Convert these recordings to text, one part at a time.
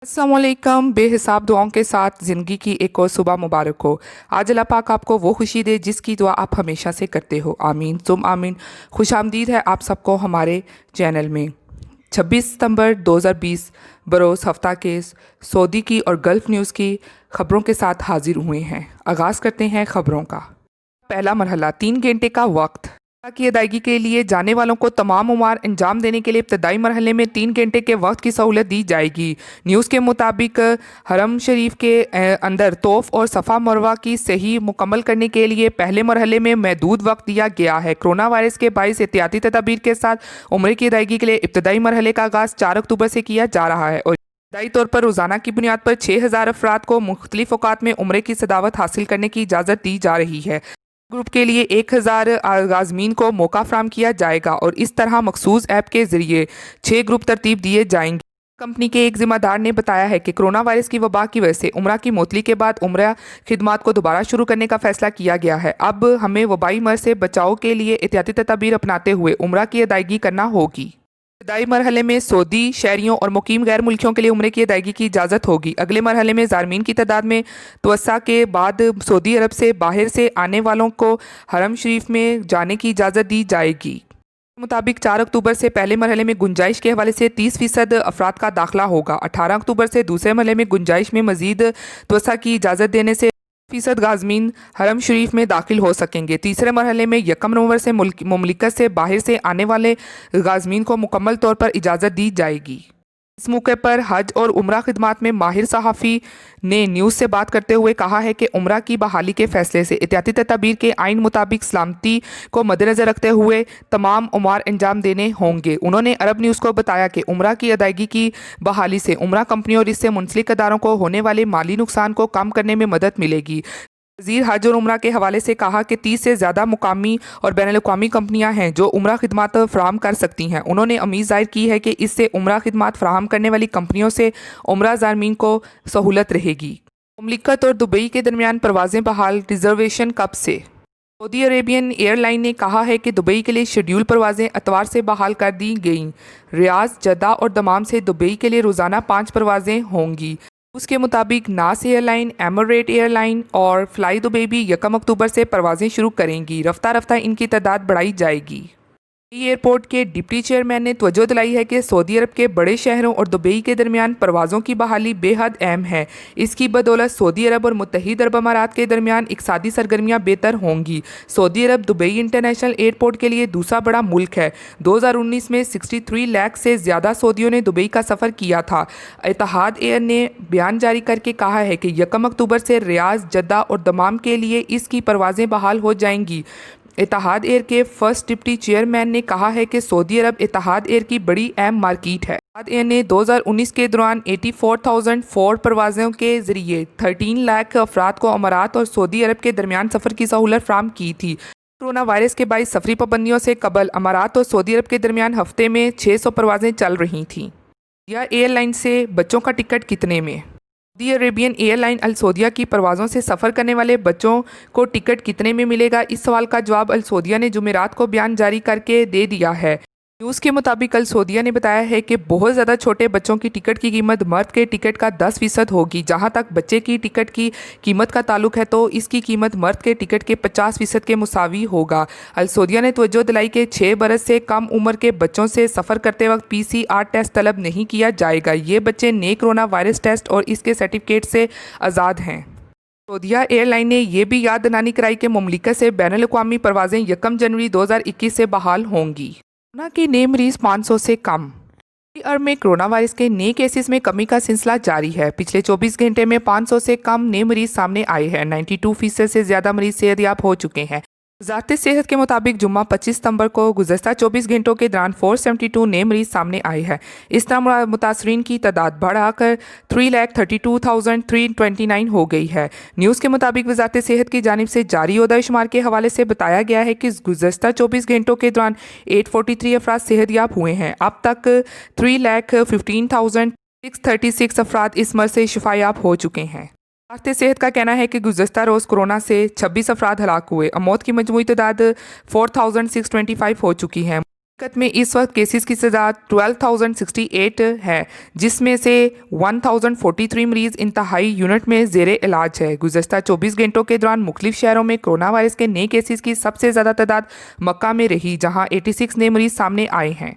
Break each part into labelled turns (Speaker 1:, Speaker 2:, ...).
Speaker 1: अस्सलामुअलैकुम। बेहिसाब दुआओं के साथ ज़िंदगी की एक और सुबह मुबारक हो। आज अल्लाह पाक आपको वो खुशी दे जिसकी दुआ आप हमेशा से करते हो। आमीन तुम आमीन। खुश आमदीद है आप सबको हमारे चैनल में। 26 सितंबर 2020 बरोज़ हफ्ता के सऊदी की और गल्फ़ न्यूज़ की खबरों के साथ हाजिर हुए हैं। आगाज़ करते हैं खबरों का। पहला मरहला 3 घंटे का वक्त की अदायगी के लिए जाने वालों को तमाम उमार अंजाम देने के लिए इब्तदाई मरहले में 3 घंटे के वक्त की सहूलत दी जाएगी। न्यूज़ के मुताबिक हरम शरीफ के अंदर तोफ और सफ़ा मरवा की सही मुकम्मल करने के लिए पहले मरहले में महदूद वक्त दिया गया है। कोरोना वायरस के बाइस एहतियाती तदाबीर के साथ उम्र की अदायगी के लिए इब्तदाई मरहले का आगाज़ 4 अक्टूबर से किया जा रहा है और इब्तदाई तौर पर रोज़ाना की बुनियाद पर 6000 अफराद को मुख्तलिफ औकात में उम्र की सदावत हासिल करने की इजाज़त दी जा रही है। ग्रुप के लिए 1000 आगाजमीन को मौका फराम किया जाएगा और इस तरह मखसूस ऐप के जरिए 6 ग्रुप तरतीब दिए जाएंगे। कंपनी के एक जिम्मेदार ने बताया है कि कोरोना वायरस की वबा की वजह से उम्रा की मुअत्तली के बाद उम्रा खिदमात को दोबारा शुरू करने का फैसला किया गया है। अब हमें वबाई मर्ज से बचाव के लिए एहतियाती तदाबीर अपनाते हुए उम्रा की अदायगी करना होगी। इब्तदाई मरहले में सऊदी शहरियों और मुकीम गैर मुल्कियों के लिए उम्रे की अदायगी की इजाज़त होगी। अगले मरहले में ज़ारमीन की तादाद में तवस्सा के बाद सऊदी अरब से बाहर से आने वालों को हरम शरीफ में जाने की इजाज़त दी जाएगी। मुताबिक 4 अक्टूबर से पहले मरहले में गुंजाइश के हवाले से 30% अफराद का दाखिला होगा। 18 अक्टूबर से दूसरे मरहले में गुंजाइश में मजीद तवस्सा की इजाज़त देने से फीसद गाजमीन हरम शरीफ में दाखिल हो सकेंगे। तीसरे मरहले में 1 नवंबर से मुमलिकत से बाहर से आने वाले गाजमीन को मुकम्मल तौर पर इजाज़त दी जाएगी। इस मौके पर हज और उम्रा खिदमात में माहिर सहाफ़ी ने न्यूज़ से बात करते हुए कहा है कि उम्रा की बहाली के फैसले से एहतियाती तदाबीर के आइन मुताबिक सलामती को मद्देनज़र रखते हुए तमाम उमार अंजाम देने होंगे। उन्होंने अरब न्यूज़ को बताया कि उम्रा की अदायगी की बहाली से उम्रा कंपनियों और इससे मुंसलिक अदारों को होने वाले माली नुकसान को कम करने में मदद मिलेगी। वज़ीर हज और उम्रा के हवाले से कहा कि 30 से ज़्यादा मुकामी और बैनुल-अक़वामी कंपनियां हैं जो उम्रा खिदमात फ़राहम कर सकती हैं। उन्होंने उम्मीद ज़ाहिर की है कि इससे उम्रा खिदमात फ़राहम करने वाली कंपनियों से उम्रा ज़ारमीन को सहूलत रहेगी। मुमलिकत और दुबई के दरमियान परवाज़ें बहाल, रिजर्वेशन कब से? सऊदी अरेबियन एयरलाइन ने कहा है कि दुबई के लिए शेड्यूल परवाज़ें इतवार से बहाल कर दी गईं। रियाद, जद्दा और दमाम से दुबई के लिए रोज़ाना 5 परवाज़ें होंगी। उसके मुताबिक नास एयरलाइन, एमिरेट एयरलाइन और फ्लाई दुबई भी 1 अक्टूबर से परवाज़ें शुरू करेंगी। रफ्ता रफ्ता इनकी तादाद बढ़ाई जाएगी। एयरपोर्ट के डिप्टी चेयरमैन ने तवज्जो दिलाई है कि सऊदी अरब के बड़े शहरों और दुबई के दरमियान परवाज़ों की बहाली बेहद अहम है। इसकी बदौलत सऊदी अरब और मुत्तहिद अरब अमारात के दरमियान इक़्तिसादी सरगर्मियाँ बेहतर होंगी। सऊदी अरब दुबई इंटरनेशनल एयरपोर्ट के लिए दूसरा बड़ा मुल्क है। 2019 में 63 लाख से ज़्यादा सऊदियों ने दुबई का सफ़र किया था। इत्तेहाद एयर ने बयान जारी करके कहा है कि 1 अक्टूबर से रियाद, जद्दा और दमाम के लिए इसकी परवाज़ें बहाल हो जाएंगी। इत्तेहाद एयर के फर्स्ट डिप्टी चेयरमैन ने कहा है कि सऊदी अरब इत्तेहाद एयर की बड़ी अहम मार्केट है। इत्तेहाद एयर ने 2019 के दौरान 84,004 परवाज़ों के जरिए 13 लाख अफराद को अमारात और सऊदी अरब के दरमियान सफ़र की सहूलत फराहम की थी। कोरोना वायरस के बाइस सफरी पाबंदियों से कबल अमारात और सऊदी अरब के दरमियान हफ्ते में 600 परवाज़ें चल रही थीं। यह एयरलाइन से बच्चों का टिकट कितने में? सऊदी अरेबियन एयरलाइन अल सऊदिया की परवाज़ों से सफ़र करने वाले बच्चों को टिकट कितने में मिलेगा? इस सवाल का जवाब अल सऊदिया ने जुमेरात को बयान जारी करके दे दिया है। न्यूज़ के मुताबिक अल सऊदिया ने बताया है कि बहुत ज़्यादा छोटे बच्चों की टिकट की कीमत मर्द के टिकट का 10% होगी। जहां तक बच्चे की टिकट की कीमत का ताल्लुक है तो इसकी कीमत मर्द के टिकट के 50% के मुसावी होगा। अल सऊदिया ने तवज्जो दिलाई कि 6 बरस से कम उम्र के बच्चों से सफ़र करते वक्त PCR टेस्ट तलब नहीं किया जाएगा। ये बच्चे नए कोरोना वायरस टेस्ट और इसके सर्टिफिकेट से आज़ाद हैं। सऊदिया एयरलाइन ने यह भी याद दहानी कराई कि मुमलिकत से बैनुल-अक़वामी परवाज़ें 1 जनवरी 2021 से बहाल होंगी। कोरोना के नए मरीज 500 से कम। सऊदी अरब में कोरोना वायरस के नए केसेस में कमी का सिलसिला जारी है। पिछले 24 घंटे में 500 से कम नए मरीज सामने आए हैं। 92% से ज़्यादा मरीज सेहतयाब हो चुके हैं। वज़ारत सेहत के मुताबिक जुम्मा 25 सितंबर को गुज़श्ता 24 घंटों के दौरान 472 नए मरीज सामने आए हैं। इस तरह मुतासरीन की तादाद बढ़ाकर 3,32,329 हो गई है। न्यूज़ के मुताबिक वज़ारत सेहत की जानिब से जारी ओहदा शुमार के हवाले से बताया गया है कि गुज़श्ता 24 घंटों के दौरान 843 अफराद सेहतयाब हुए हैं। अब तक 3,15,636 अफराद इस मर्ज़ से शिफायाब हो चुके हैं। वज़ारत सेहत का कहना है कि गुज़श्ता रोज़ कोरोना से 26 अफराद हलाक हुए। मौत की मजमूई तादाद 4,625 हो चुकी है। मुल्क में इस वक्त केसेस की तादाद 12,068 है, जिसमें से 1,043 मरीज इंतहाई यूनिट में जेर इलाज है। गुज़श्ता 24 घंटों के दौरान मुख्तलिफ शहरों में कोरोना वायरस के नए केसेस की सबसे ज़्यादा तादाद मक्का में रही, जहां 86 नए मरीज सामने आए हैं।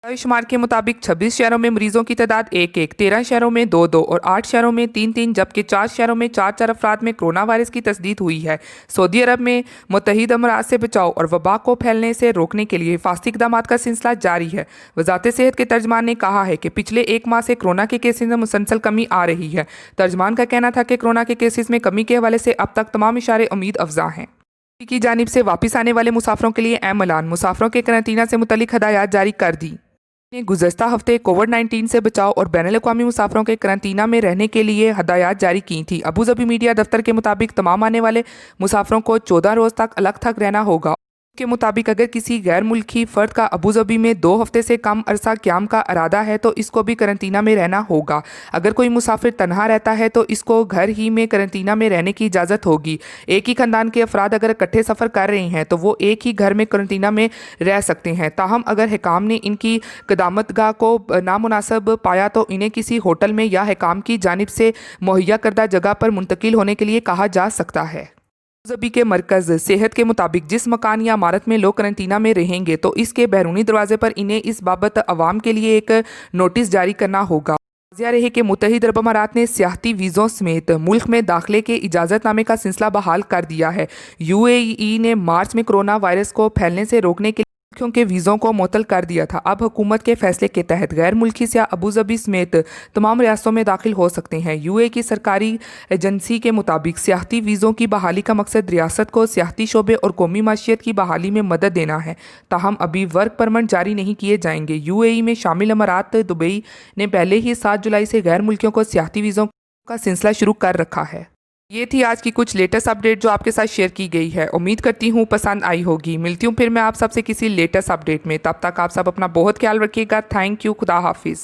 Speaker 1: शुमार के मुताबिक 26 शहरों में मरीजों की तादाद 1-1, 13 शहरों में 2-2 और 8 शहरों में 3-3, जबकि 4 शहरों में 4-4 अफराद में कोरोना वायरस की तस्दीक हुई है। सऊदी अरब में मुत्तहिद अमरात से बचाव और वबा को फैलने से रोकने के लिए हिफाजती इक़दामात का सिलसिला जारी है। वज़ारत सेहत के तर्जमान ने कहा है कि पिछले 1 माह से कोरोना के केसेस में मुसलसल कमी आ रही है। तर्जमान का कहना था कि कोरोना के केसेस में कमी के हवाले से अब तक तमाम इशारे उम्मीद अफजा हैं। की जानिब से वापस आने वाले मुसाफिरों के लिए अहम ऐलान, मुसाफिरों के करंतना से मुतल्लिक हदायत जारी कर दी ने गुज़श्ता हफ्ते कोविड-19 से बचाव और बैनुल-अक़वामी मुसाफिरों के करंतना में रहने के लिए हदायत जारी की थी। अबू धाबी मीडिया दफ्तर के मुताबिक तमाम आने वाले मुसाफिरों को 14 रोज़ तक अलग थलग रहना होगा। के मुताबिक अगर किसी गैर मुल्की फ़र्द का अबू धाबी में 2 हफ्ते से कम अरसा क़याम का इरादा है तो इसको भी करंतना में रहना होगा। अगर कोई मुसाफिर तनहा रहता है तो इसको घर ही में करंतना में रहने की इजाज़त होगी। एक ही ख़ानदान के अफराद अगर इकट्ठे सफ़र कर रहे हैं तो वो एक ही घर में करंतना में रह सकते हैं। ताहम अगर हिकाम ने इनकी क़दामतगाह को नामुनासिब पाया तो इन्हें किसी होटल में या हिकाम की जानिब से मुहैया करदा जगह पर मुंतकिल होने के लिए कहा जा सकता है। अबूधाबी के मरकज़ सेहत के मुताबिक जिस मकान या इमारत में लोग करंतना में रहेंगे तो इसके बैरूनी दरवाजे पर इन्हें इस बाबत अवाम के लिए एक नोटिस जारी करना होगा। वाज़िह रहे कि मुत्तहिद अरब अमारात ने सियाहती वीज़ों समेत मुल्क में दाखिले के इजाज़तनामे का सिलसिला बहाल कर दिया है। UAE ने मार्च में कोरोना वायरस को फैलने से रोकने के क्योंकि वीज़ों को मुअत्तल कर दिया था। अब हुकूमत के फैसले के तहत गैर मुल्की सियाह अबू धाबी समेत तमाम रियासतों में दाखिल हो सकते हैं। UAE की सरकारी एजेंसी के मुताबिक सियाहती वीज़ों की बहाली का मकसद रियासत को सियाहती शोबे और कौमी माशियत की बहाली में मदद देना है। ताहम अभी वर्क परमिट जारी नहीं किए जाएंगे। UAE में शामिल अमारात दुबई ने पहले ही 7 जुलाई से गैर मुल्कियों को सियाहती वीज़ों का सिलसिला शुरू कर रखा है। ये थी आज की कुछ लेटेस्ट अपडेट जो आपके साथ शेयर की गई है। उम्मीद करती हूँ पसंद आई होगी। मिलती हूँ फिर मैं आप सबसे किसी लेटेस्ट अपडेट में। तब तक आप सब अपना बहुत ख्याल रखिएगा। Thank you. खुदा हाफिज़।